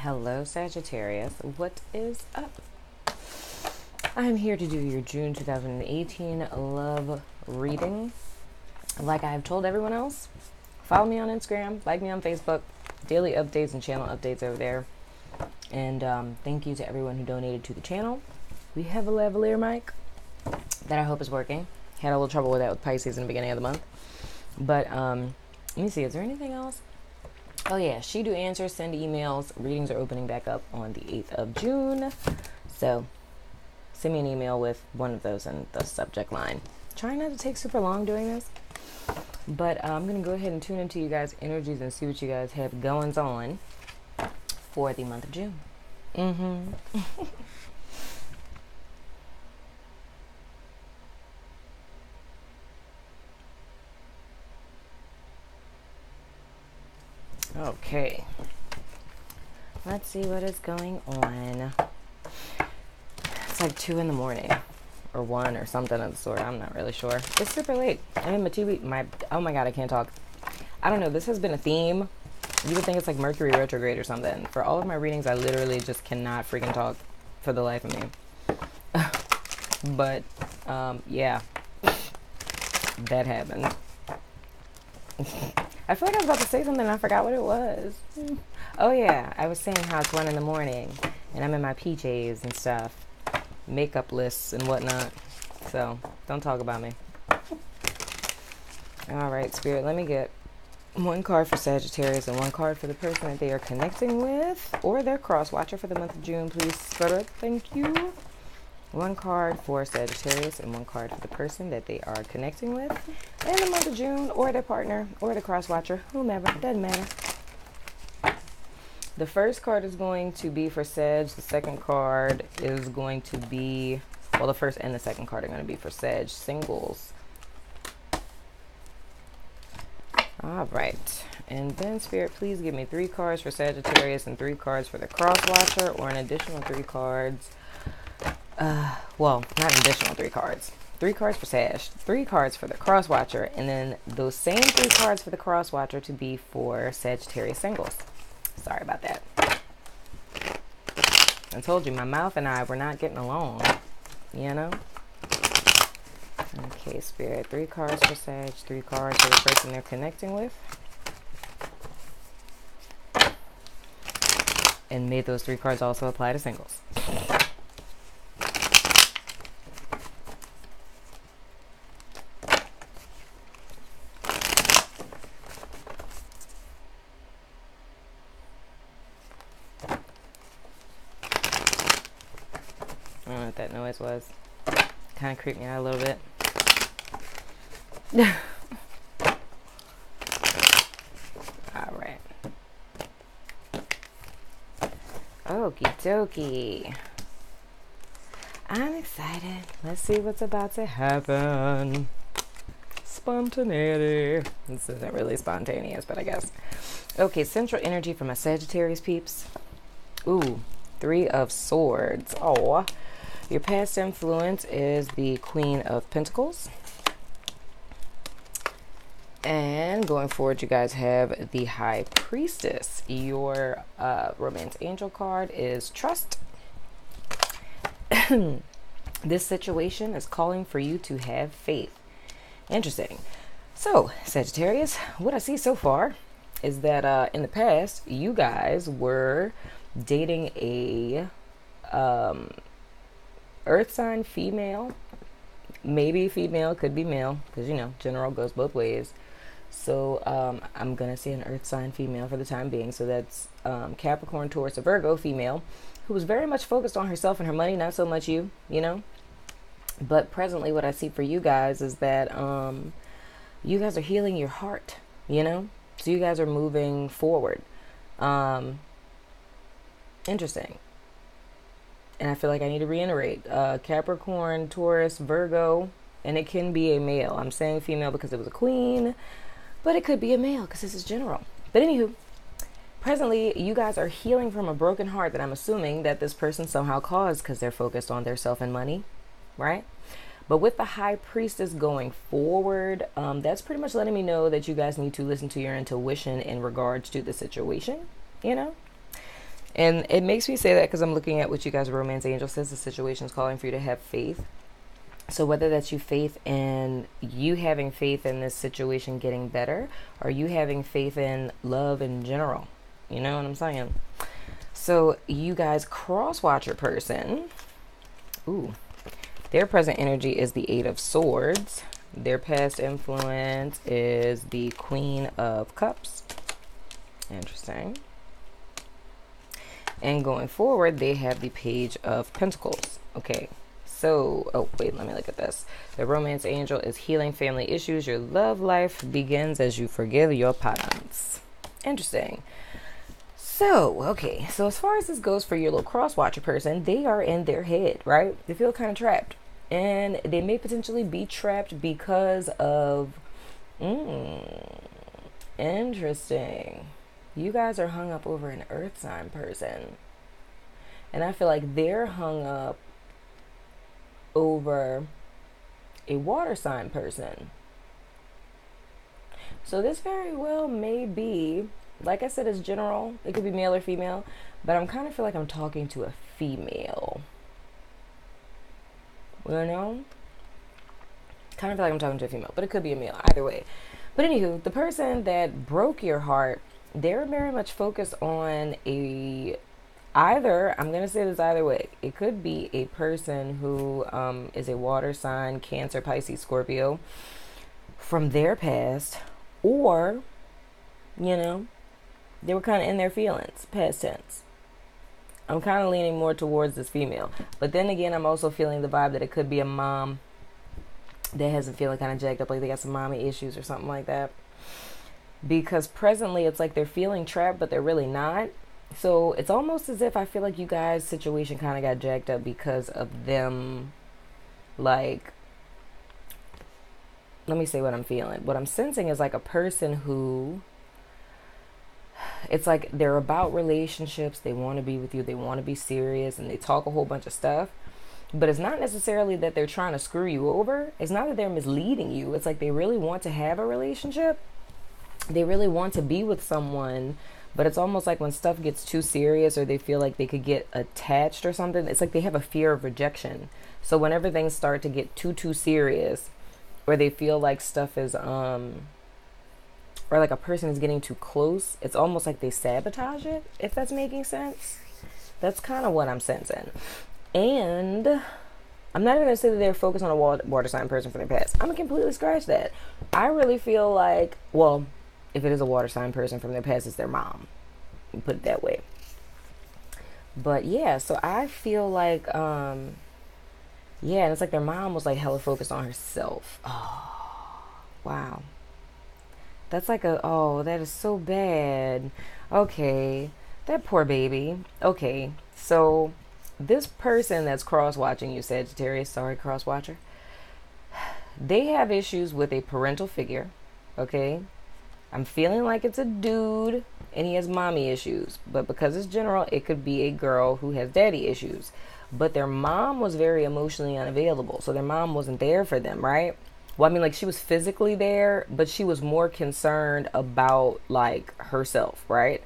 Hello, Sagittarius. What is up? I'm here to do your June 2018 love reading. Like I have told everyone else, follow me on Instagram, like me on Facebook, daily updates and channel updates over there. And thank you to everyone who donated to the channel. We have a lavalier mic that I hope is working. Had a little trouble with that with Pisces in the beginning of the month. But let me see, is there anything else? Oh yeah, she do answers, send emails. Readings are opening back up on the 8th of June. So send me an email with one of those in the subject line. Trying not to take super long doing this. But I'm going to go ahead and tune into you guys' energies and see what you guys have goings on for the month of June. Okay. Let's see what is going on. It's like 2 in the morning or 1 or something of the sort. I'm not really sure. It's super late. I'm in my TV. Oh my God, I can't talk. I don't know. This has been a theme. You would think it's like Mercury retrograde or something. For all of my readings, I literally just cannot freaking talk for the life of me. But, yeah, that happened. I feel like I was about to say something and I forgot what it was. Oh yeah, I was saying how it's 1 in the morning and I'm in my PJs and stuff. Makeup lists and whatnot. So, don't talk about me. Alright, Spirit, let me get 1 card for Sagittarius and 1 card for the person that they are connecting with or their cross watcher for the month of June, please. Spirit, thank you. 1 card for Sagittarius and 1 card for the person that they are connecting with in the month of June, or their partner, or the cross watcher, whomever, doesn't matter. The first card is going to be for Sag. The second card is going to be, well, the first and the second card are going to be for Sag singles. All right. And then, Spirit, please give me 3 cards for Sagittarius and 3 cards for the cross watcher, or an additional 3 cards. Well, not an additional 3 cards. 3 cards for Sag, 3 cards for the cross watcher, and then those same 3 cards for the cross watcher to be for Sagittarius singles. Sorry about that. I told you, my mouth and I were not getting along, you know? Okay, Spirit, 3 cards for Sag, 3 cards for the person they're connecting with. And may those 3 cards also apply to singles. I don't know what that noise was. Kind of creeped me out a little bit. Alright. Okie dokie. I'm excited. Let's see what's about to happen. Spontaneity. This isn't really spontaneous, but I guess. Okay, central energy for my Sagittarius peeps. Ooh, 3 of Swords. Oh, your past influence is the Queen of Pentacles. And going forward, you guys have the High Priestess. Your Romance Angel card is Trust. This situation is calling for you to have faith. Interesting. So, Sagittarius, what I see so far is that in the past, you guys were dating a earth sign female, maybe female, could be male, because, you know, general goes both ways. So I'm going to say an earth sign female for the time being. So that's Capricorn, Taurus, or Virgo female, who was very much focused on herself and her money, not so much you know. But presently what I see for you guys is that you guys are healing your heart, you know. So you guys are moving forward. Interesting. And I feel like I need to reiterate, Capricorn, Taurus, Virgo, and it can be a male. I'm saying female because it was a queen, but it could be a male because this is general. But anywho, presently, you guys are healing from a broken heart that I'm assuming that this person somehow caused because they're focused on their self and money, right? But with the High Priestess going forward, that's pretty much letting me know that you guys need to listen to your intuition in regards to the situation, you know? And it makes me say that because I'm looking at what you guys' romance angel says. The situation's calling for you to have faith. So whether that's you faith in you having faith in this situation getting better, or you having faith in love in general. You know what I'm saying? So you guys, cross-watcher person, ooh, their present energy is the Eight of Swords. Their past influence is the Queen of Cups. Interesting. And going forward, they have the Page of Pentacles. Okay, so, oh, wait, let me look at this. The romance angel is healing family issues. Your love life begins as you forgive your patterns. Interesting. So, okay, so as far as this goes for your little cross-watcher person, they are in their head, right? They feel kind of trapped. And they may potentially be trapped because of, interesting. You guys are hung up over an earth sign person. And I feel like they're hung up over a water sign person. So this very well may be, like I said, it's general. It could be male or female, but I'm kind of feel like I'm talking to a female. You know? Kind of feel like I'm talking to a female, but it could be a male, either way. But anywho, the person that broke your heart, they're very much focused on either, I'm going to say this either way. It could be a person who is a water sign, Cancer, Pisces, Scorpio, from their past, or, you know, they were kind of in their feelings, past tense. I'm kind of leaning more towards this female. But then again, I'm also feeling the vibe that it could be a mom that has them feeling kind of jacked up, like they got some mommy issues or something like that. Because presently, it's like they're feeling trapped, but they're really not. So it's almost as if I feel like you guys' situation kind of got jacked up because of them, like, let me say what I'm feeling. What I'm sensing is like a person who, it's like they're about relationships, they want to be with you, they want to be serious, and they talk a whole bunch of stuff. But it's not necessarily that they're trying to screw you over. It's not that they're misleading you. It's like they really want to have a relationship. They really want to be with someone. But it's almost like when stuff gets too serious or they feel like they could get attached or something, it's like they have a fear of rejection. So whenever things start to get too serious, or they feel like stuff is, or like a person is getting too close, it's almost like they sabotage it, if that's making sense. That's kind of what I'm sensing. And I'm not even going to say that they're focused on a water sign person from their past. I'm going to completely scratch that. I really feel like, well, if it is a water sign person from their past, it's their mom. Put it that way. But yeah, so I feel like, yeah, and it's like their mom was like hella focused on herself. Oh, wow. That's like oh, that is so bad. Okay, that poor baby. Okay, so this person that's cross-watching you, Sagittarius, sorry, cross-watcher, they have issues with a parental figure, okay? I'm feeling like it's a dude and he has mommy issues, but because it's general, it could be a girl who has daddy issues. But their mom was very emotionally unavailable, so their mom wasn't there for them, right? Well, I mean, like, she was physically there, but she was more concerned about, like, herself, right?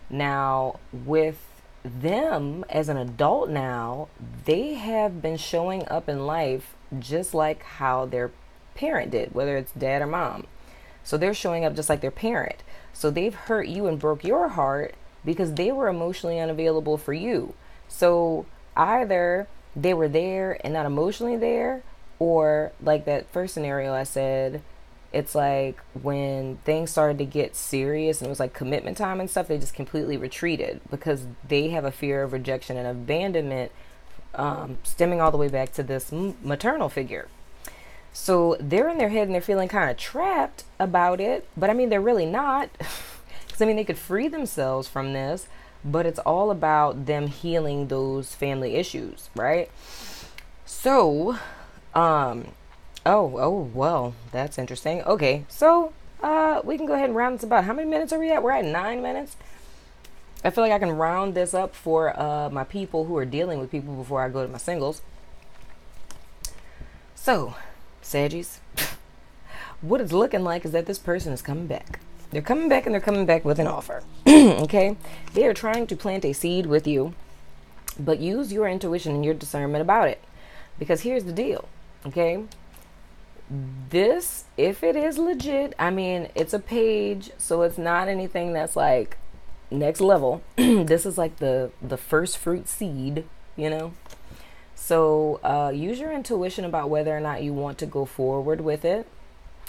Now, with them as an adult now, they have been showing up in life just like how their parent did, whether it's dad or mom. So they're showing up just like their parent. So they've hurt you and broke your heart because they were emotionally unavailable for you. So either they were there and not emotionally there, or like that first scenario I said, it's like when things started to get serious and it was like commitment time and stuff, they just completely retreated because they have a fear of rejection and abandonment, stemming all the way back to this maternal figure. So they're in their head and they're feeling kind of trapped about it, but I mean, they're really not, because I mean, they could free themselves from this, but it's all about them healing those family issues, right? So, oh, well, that's interesting. Okay, so, we can go ahead and round this about. How many minutes are we at? We're at 9 minutes. I feel like I can round this up for, my people who are dealing with people before I go to my singles. So, Saggies, what it's looking like is that this person is coming back. They're coming back, and they're coming back with an offer. Okay? They are trying to plant a seed with you, but use your intuition and your discernment about it. Because here's the deal, okay? This, if it is legit, I mean, it's a page, so it's not anything that's like next level. This is like the first fruit seed, you know? So use your intuition about whether or not you want to go forward with it.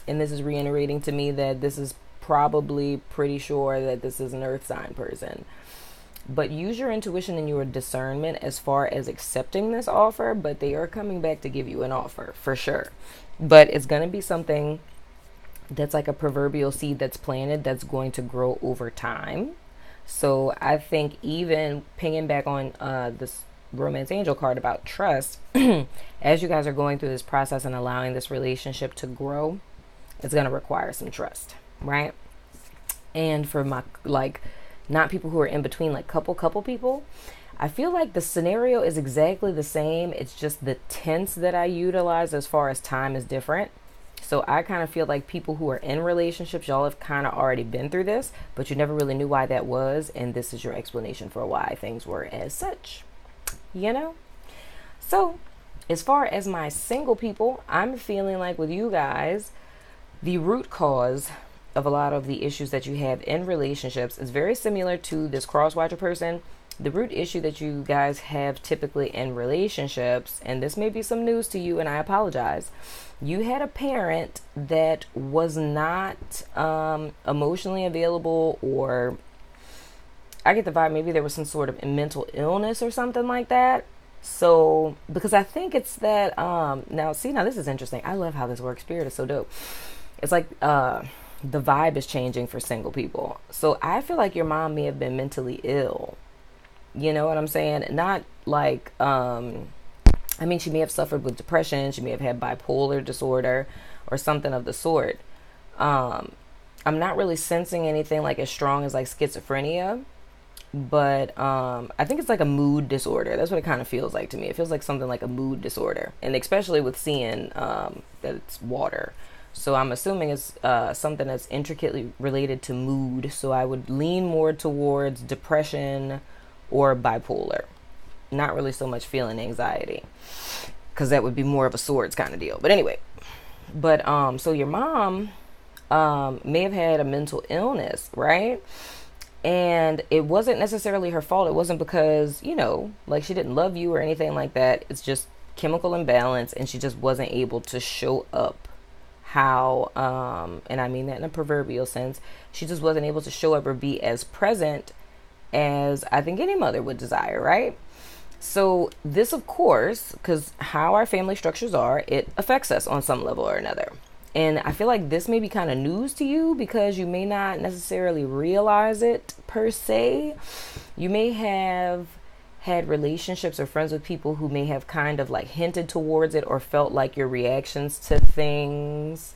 And this is reiterating to me that this is probably pretty sure that this is an earth sign person. But use your intuition and your discernment as far as accepting this offer, but they are coming back to give you an offer for sure. But it's going to be something that's like a proverbial seed that's planted that's going to grow over time. So I think even pinging back on this romance angel card about trust, as you guys are going through this process and allowing this relationship to grow, it's going to require some trust, right? And for my, like, not people who are in between, like couple people, I feel like the scenario is exactly the same. It's just the tense that I utilize as far as time is different. So I kind of feel like people who are in relationships, y'all have kind of already been through this, but you never really knew why that was. And this is your explanation for why things were as such, you know? So as far as my single people, I'm feeling like with you guys, the root cause of a lot of the issues that you have in relationships is very similar to this crosswatcher person. The root issue that you guys have typically in relationships, and this may be some news to you and I apologize, you had a parent that was not emotionally available, or I get the vibe maybe there was some sort of mental illness or something like that. So because I think it's that now this is interesting. I love how this works. Spirit is so dope. It's like the vibe is changing for single people. So I feel like your mom may have been mentally ill. You know what I'm saying? Not like, I mean, she may have suffered with depression. She may have had bipolar disorder or something of the sort. I'm not really sensing anything like as strong as like schizophrenia, but I think it's like a mood disorder. That's what it kind of feels like to me. It feels like something like a mood disorder, and especially with seeing that it's water. So I'm assuming it's something that's intricately related to mood. So I would lean more towards depression or bipolar. Not really so much feeling anxiety, because that would be more of a swords kind of deal. But anyway, so your mom may have had a mental illness, right? And it wasn't necessarily her fault. It wasn't because, you know, like she didn't love you or anything like that. It's just chemical imbalance, and she just wasn't able to show up how, and I mean that in a proverbial sense, she just wasn't able to show up or be as present as I think any mother would desire, right? So this, of course, because how our family structures are, it affects us on some level or another. And I feel like this may be kind of news to you because you may not necessarily realize it per se. You may have had relationships or friends with people who may have kind of like hinted towards it, or felt like your reactions to things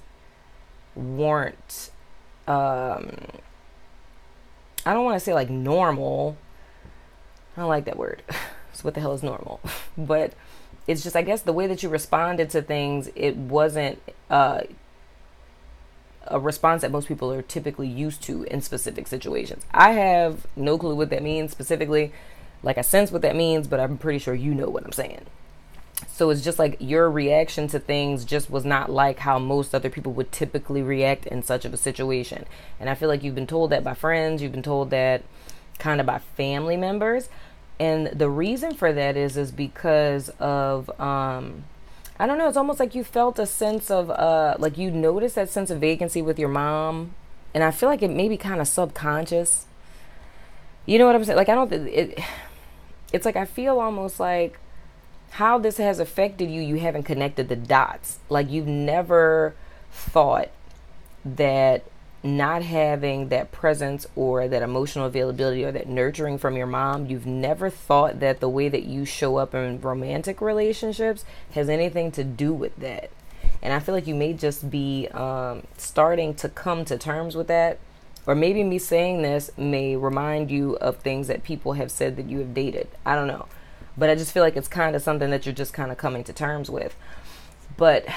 weren't, I don't want to say like normal. I don't like that word. So what the hell is normal? But it's just, I guess, the way that you responded to things, it wasn't a response that most people are typically used to in specific situations. I have no clue what that means specifically. Like, I sense what that means, but I'm pretty sure you know what I'm saying. So it's just like your reaction to things just was not like how most other people would typically react in such of a situation. And I feel like you've been told that by friends. You've been told that kind of by family members. And the reason for that is because of, I don't know, it's almost like you felt a sense of, like you noticed that sense of vacancy with your mom. And I feel like it may be kind of subconscious. You know what I'm saying? Like, it's like I feel almost like how this has affected you, you haven't connected the dots. Like, you've never thought that not having that presence or that emotional availability or that nurturing from your mom, you've never thought that the way that you show up in romantic relationships has anything to do with that. And I feel like you may just be starting to come to terms with that. Or maybe me saying this may remind you of things that people have said that you have dated. I don't know. But I just feel like it's kind of something that you're just kind of coming to terms with. But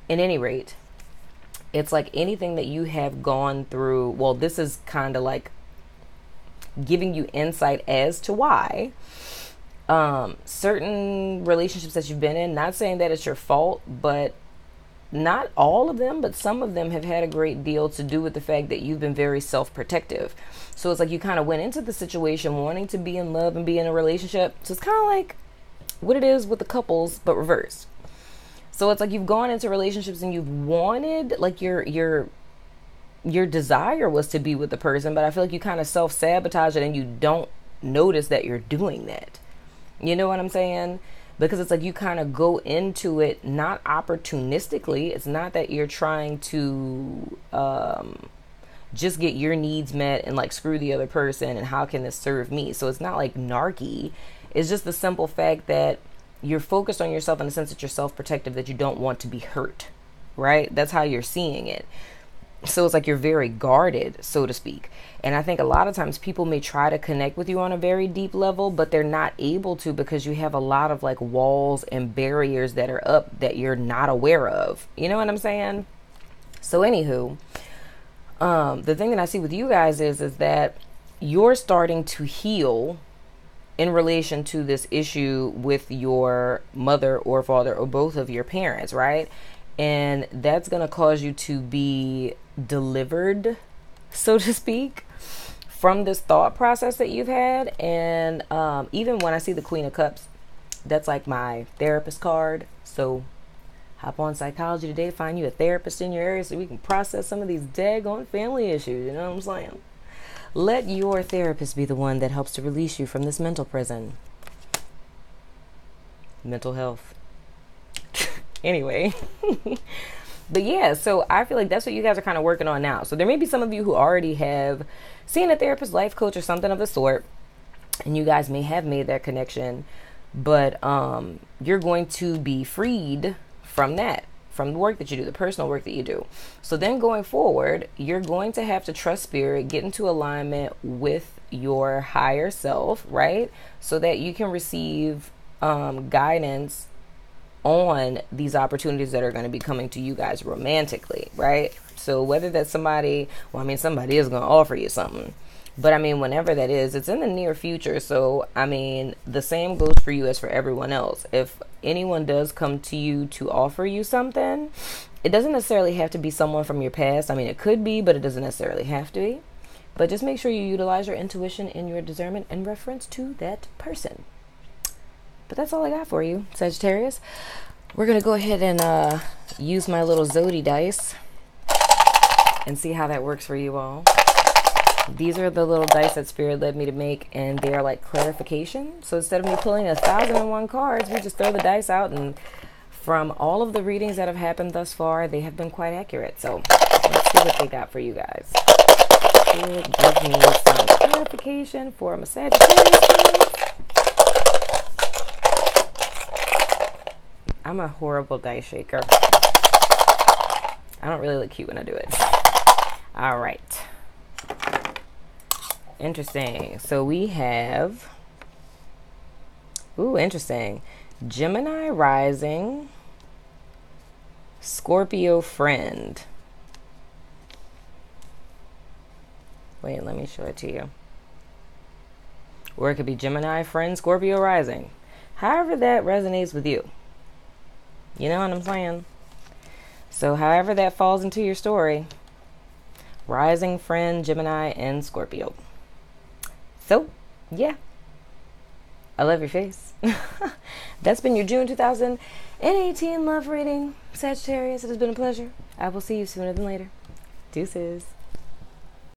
in any rate, It's like anything that you have gone through. Well, this is kind of like giving you insight as to why certain relationships that you've been in, not saying that it's your fault, but not all of them, but some of them have had a great deal to do with the fact that you've been very self-protective. So it's like you kind of went into the situation wanting to be in love and be in a relationship. So it's kind of like what it is with the couples, but reversed. So it's like you've gone into relationships and you've wanted, like your desire was to be with the person, but I feel like you kind of self-sabotage it and you don't notice that you're doing that. You know what I'm saying? Because it's like you kind of go into it not opportunistically. It's not that you're trying to just get your needs met and like screw the other person and how can this serve me? So it's not like narky. It's just the simple fact that you're focused on yourself in the sense that you're self-protective, that you don't want to be hurt, right? That's how you're seeing it. So it's like you're very guarded, so to speak. And I think a lot of times people may try to connect with you on a very deep level, but they're not able to because you have a lot of like walls and barriers that are up that you're not aware of. You know what I'm saying? So anywho, the thing that I see with you guys is that you're starting to heal in relation to this issue with your mother or father or both of your parents, right? And that's going to cause you to be delivered, so to speak, from this thought process that you've had. And even when I see the Queen of Cups, that's like my therapist card. So hop on Psychology Today, find you a therapist in your area so we can process some of these daggone family issues. You know what I'm saying? Let your therapist be the one that helps to release you from this mental prison. Mental health. Anyway. But yeah, so I feel like that's what you guys are kind of working on now. So there may be some of you who already have seen a therapist, life coach, or something of the sort, and you guys may have made that connection, but you're going to be freed from that, from the work that you do, the personal work that you do. So then going forward, you're going to have to trust spirit, get into alignment with your higher self, right? So that you can receive guidance on these opportunities that are going to be coming to you guys romantically, right? So whether that's somebody, well, I mean, somebody is going to offer you something, but I mean, whenever that is, it's in the near future. So, I mean, the same goes for you as for everyone else. If anyone does come to you to offer you something, it doesn't necessarily have to be someone from your past. I mean, it could be, but it doesn't necessarily have to be. But just make sure you utilize your intuition and your discernment in reference to that person. But that's all I got for you, Sagittarius. We're going to go ahead and use my little Zodi dice and see how that works for you all. These are the little dice that Spirit led me to make, and they are like clarification. So instead of me pulling 1,001 cards, we just throw the dice out, and from all of the readings that have happened thus far, they have been quite accurate. So let's see what they got for you guys. Spirit, give me some clarification for my Sagittarius, please. I'm a horrible dice shaker. I don't really look cute when I do it. All right. Interesting. So we have, interesting. Gemini rising, Scorpio friend. Wait, let me show it to you. Or it could be Gemini friend, Scorpio rising. However that resonates with you. You know what I'm saying? So however that falls into your story, rising, friend, Gemini, and Scorpio. So, yeah. I love your face. That's been your June 2018 love reading, Sagittarius. It has been a pleasure. I will see you sooner than later. Deuces.